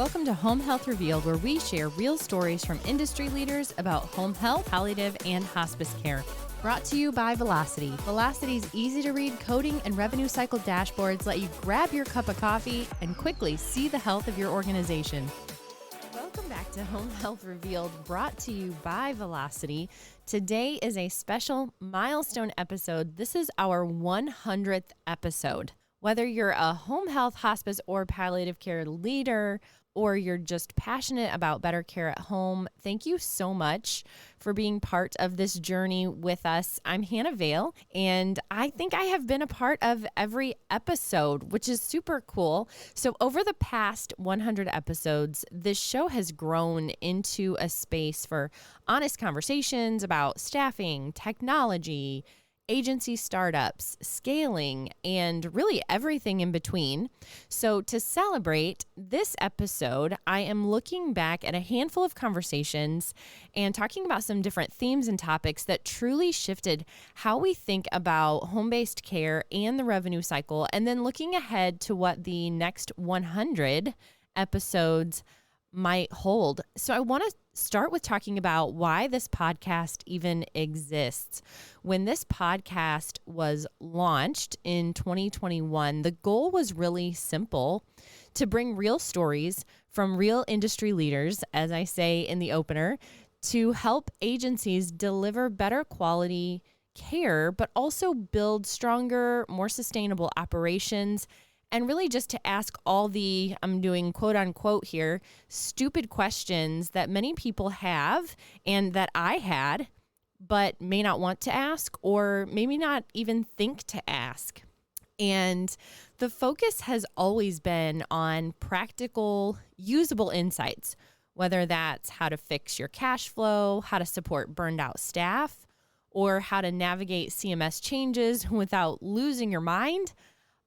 Welcome to Home Health Revealed, where we share real stories from industry leaders about home health, palliative, and hospice care. Brought to you by Velocity. Velocity's easy-to-read coding and revenue cycle dashboards let you grab your cup of coffee and quickly see the health of your organization. Welcome back to Home Health Revealed, brought to you by Velocity. Today is a special milestone episode. This is our 100th episode. Whether you're a home health, hospice, or palliative care leader, or you're just passionate about better care at home, thank you so much for being part of this journey with us. I'm Hannah Vale, and I think I have been a part of every episode, which is super cool. So over the past 100 episodes, this show has grown into a space for honest conversations about staffing, technology, agency startups, scaling, and really everything in between. So to celebrate this episode, I am looking back at a handful of conversations and talking about some different themes and topics that truly shifted how we think about home-based care and the revenue cycle, and then looking ahead to what the next 100 episodes might hold. So I want to start with talking about why this podcast even exists. When this podcast was launched in 2021, the goal was really simple: to bring real stories from real industry leaders, as I say in the opener, to help agencies deliver better quality care, but also build stronger, more sustainable operations. And really just to ask all the, I'm doing quote unquote here, stupid questions that many people have and that I had, but may not want to ask or maybe not even think to ask. And the focus has always been on practical, usable insights, whether that's how to fix your cash flow, how to support burned out staff, or how to navigate CMS changes without losing your mind.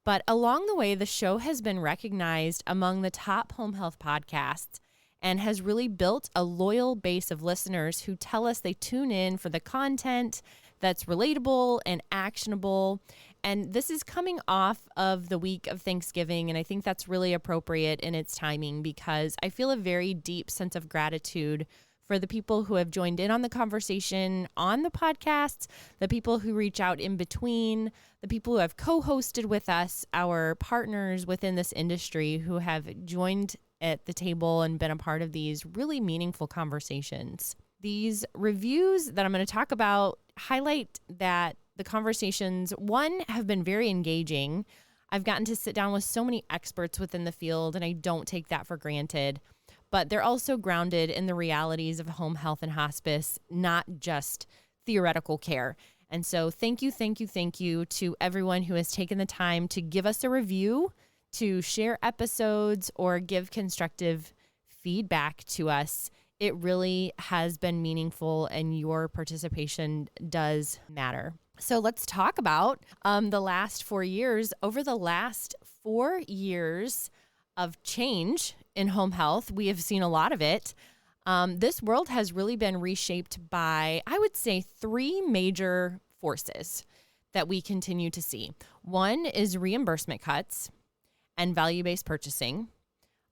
But along the way, the show has been recognized among the top home health podcasts and has really built a loyal base of listeners who tell us they tune in for the content that's relatable and actionable. And this is coming off of the week of Thanksgiving, and I think that's really appropriate in its timing because I feel a very deep sense of gratitude for the people who have joined in on the conversation on the podcasts, the people who reach out in between, the people who have co-hosted with us, our partners within this industry who have joined at the table and been a part of these really meaningful conversations. These reviews that I'm going to talk about highlight that the conversations, one, have been very engaging. I've gotten to sit down with so many experts within the field, and I don't take that for granted. But they're also grounded in the realities of home health and hospice, not just theoretical care. And so thank you to everyone who has taken the time to give us a review, to share episodes, or give constructive feedback to us. It really has been meaningful, and your participation does matter. So let's talk about the last 4 years. Over the last 4 years of change in home health, we have seen a lot of it. This world has really been reshaped by, I would say, 3 major forces that we continue to see. One is reimbursement cuts and value-based purchasing.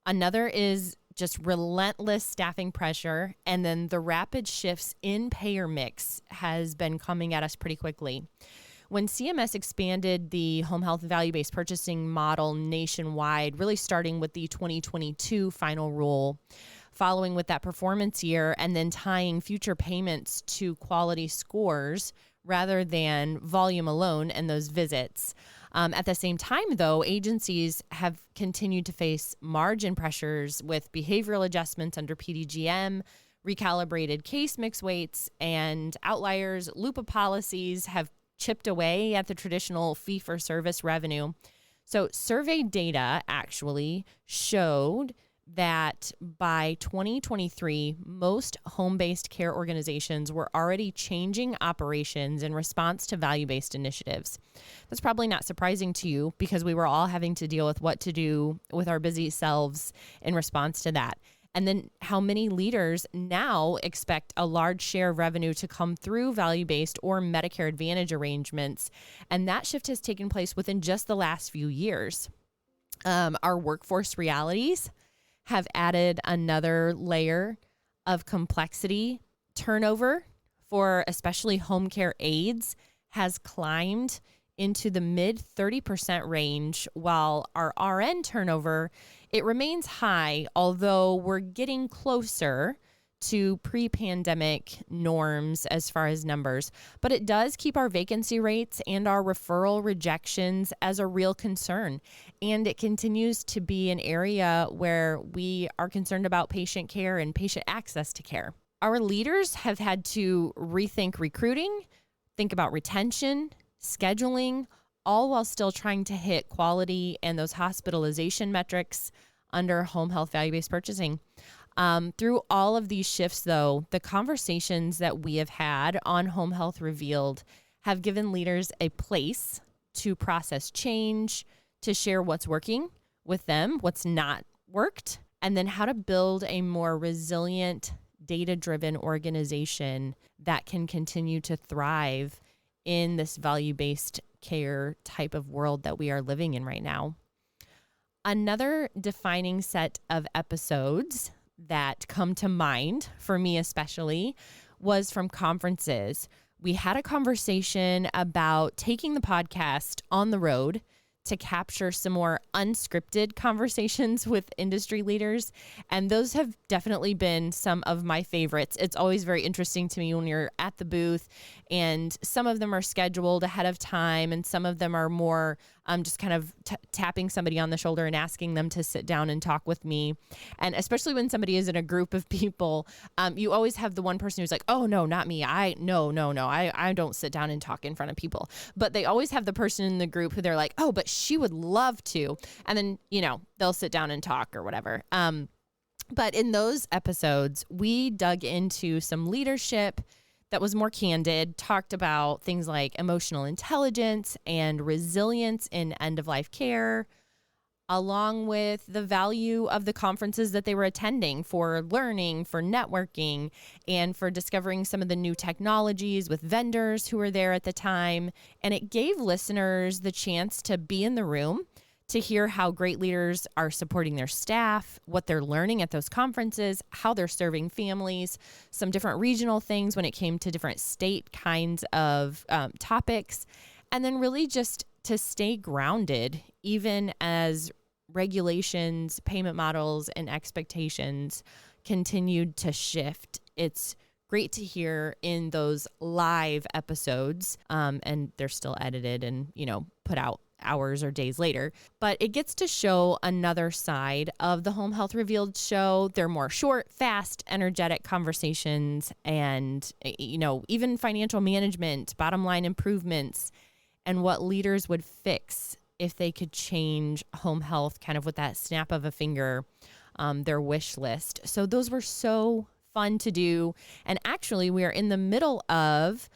Another is just relentless staffing pressure. And then the rapid shifts in payer mix has been coming at us pretty quickly. When CMS expanded the home health value-based purchasing model nationwide, really starting with the 2022 final rule, following with that performance year, and then tying future payments to quality scores rather than volume alone and those visits. At the same time, though, agencies have continued to face margin pressures with behavioral adjustments under PDGM, recalibrated case mix weights, and outliers. LUPA policies have chipped away at the traditional fee-for-service revenue. So survey data actually showed that by 2023, most home-based care organizations were already changing operations in response to value-based initiatives. That's probably not surprising to you because we were all having to deal with what to do with our busy selves in response to that. And then how many leaders now expect a large share of revenue to come through value-based or Medicare Advantage arrangements. And that shift has taken place within just the last few years. Our workforce realities have added another layer of complexity. Turnover for especially home care aides has climbed into the mid 30% range, while our RN turnover, it remains high, although we're getting closer to pre-pandemic norms as far as numbers. But it does keep our vacancy rates and our referral rejections as a real concern. And it continues to be an area where we are concerned about patient care and patient access to care. Our leaders have had to rethink recruiting, think about retention, scheduling, all while still trying to hit quality and those hospitalization metrics under home health value-based purchasing. Through all of these shifts, though, the conversations that we have had on Home Health Revealed have given leaders a place to process change, to share what's working with them, what's not worked, and then how to build a more resilient, data-driven organization that can continue to thrive in this value-based care type of world that we are living in right now. Another defining set of episodes that come to mind, for me especially, was from conferences. We had a conversation about taking the podcast on the road to capture some more unscripted conversations with industry leaders. And those have definitely been some of my favorites. It's always very interesting to me when you're at the booth, and some of them are scheduled ahead of time, and some of them are more just kind of tapping somebody on the shoulder and asking them to sit down and talk with me. And especially when somebody is in a group of people, you always have the one person who's like, oh, no, not me. I don't sit down and talk in front of people. But they always have the person in the group who they're like, oh, but she would love to. And then, they'll sit down and talk or whatever. But in those episodes, we dug into some leadership that was more candid, talked about things like emotional intelligence and resilience in end-of-life care, along with the value of the conferences that they were attending for learning, for networking, and for discovering some of the new technologies with vendors who were there at the time. And it gave listeners the chance to be in the room, to hear how great leaders are supporting their staff, what they're learning at those conferences, how they're serving families, some different regional things when it came to different state kinds of topics, and then really just to stay grounded, even as regulations, payment models, and expectations continued to shift. It's great to hear in those live episodes, and they're still edited and, put out hours or days later, but it gets to show another side of the Home Health Revealed show. They're more short, fast, energetic conversations, and, even financial management, bottom line improvements, and what leaders would fix if they could change home health kind of with that snap of a finger, their wish list. So those were so fun to do. And actually, we are in the middle of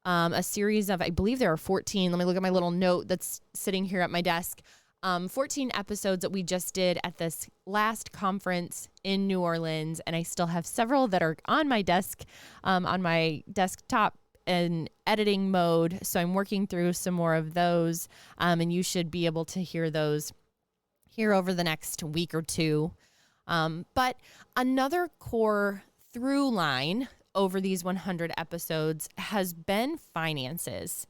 a series of, I believe there are 14. Let me look at my little note that's sitting here at my desk. 14 episodes that we just did at this last conference in New Orleans. And I still have several that are on my desk, on my desktop in editing mode. So I'm working through some more of those. And you should be able to hear those here over the next week or two. But another core through line over these 100 episodes has been finances,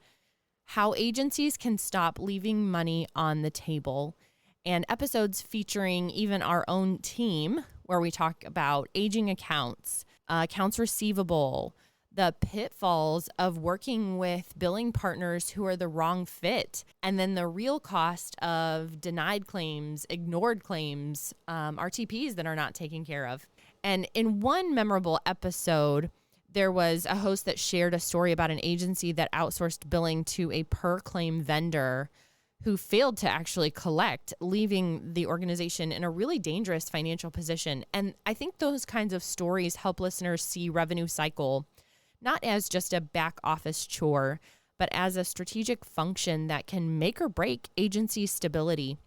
how agencies can stop leaving money on the table, and episodes featuring even our own team where we talk about aging accounts, accounts receivable, the pitfalls of working with billing partners who are the wrong fit, and then the real cost of denied claims, ignored claims, RTPs that are not taken care of. And in one memorable episode, there was a host that shared a story about an agency that outsourced billing to a per-claim vendor who failed to actually collect, leaving the organization in a really dangerous financial position. And I think those kinds of stories help listeners see revenue cycle not as just a back office chore, but as a strategic function that can make or break agency stability.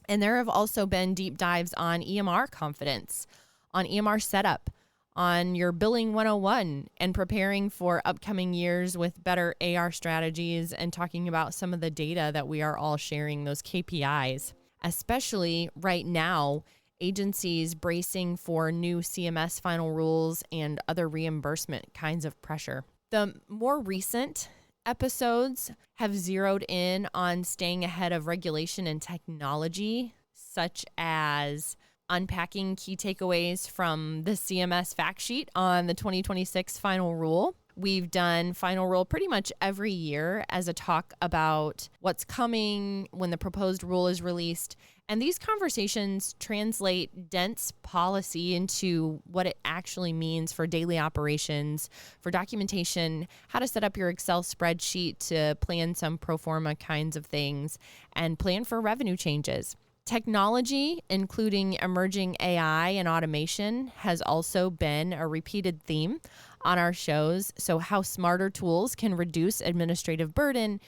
And there have also been deep dives on EMR confidence, on EMR setup, on your billing 101, and preparing for upcoming years with better AR strategies, and talking about some of the data that we are all sharing, those KPIs. Especially right now, agencies bracing for new CMS final rules and other reimbursement kinds of pressure. The more recent episodes have zeroed in on staying ahead of regulation and technology, such as unpacking key takeaways from the CMS fact sheet on the 2026 final rule. We've done final rule pretty much every year as a talk about what's coming when the proposed rule is released. And these conversations translate dense policy into what it actually means for daily operations, for documentation, how to set up your Excel spreadsheet to plan some pro forma kinds of things, and plan for revenue changes. Technology, including emerging AI and automation, has also been a repeated theme on our shows. So how smarter tools can reduce administrative burden,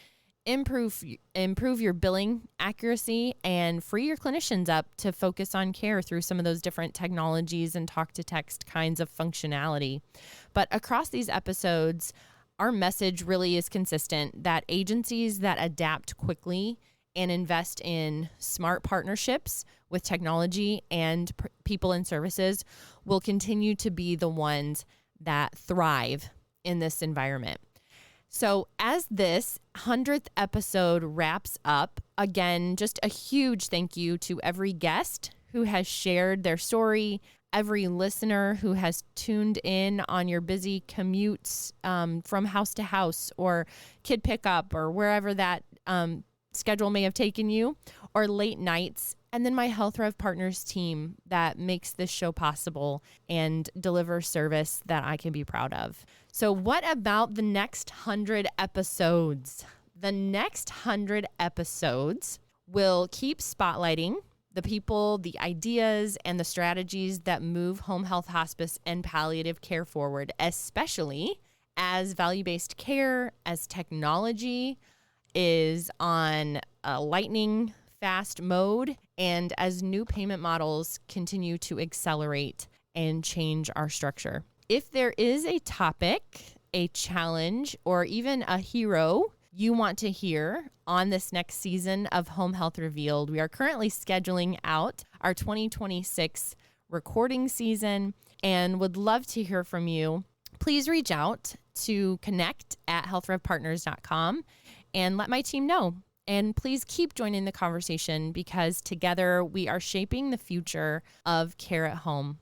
improve your billing accuracy, and free your clinicians up to focus on care through some of those different technologies and talk-to-text kinds of functionality. But across these episodes, our message really is consistent that agencies that adapt quickly and invest in smart partnerships with technology and people and services will continue to be the ones that thrive in this environment. So as this 100th episode wraps up, again, just a huge thank you to every guest who has shared their story, every listener who has tuned in on your busy commutes from house to house or kid pickup or wherever that schedule may have taken you, or late nights, and then my Health Rev Partners team that makes this show possible and delivers service that I can be proud of. So what about the next 100 episodes? The next 100 episodes will keep spotlighting the people, the ideas, and the strategies that move home health, hospice, and palliative care forward, especially as value-based care, as technology is on a lightning fast mode, and as new payment models continue to accelerate and change our structure. If there is a topic, a challenge, or even a hero you want to hear on this next season of Home Health Revealed, we are currently scheduling out our 2026 recording season and would love to hear from you. Please reach out to connect@healthrevpartners.com and let my team know. And please keep joining the conversation because together we are shaping the future of care at home.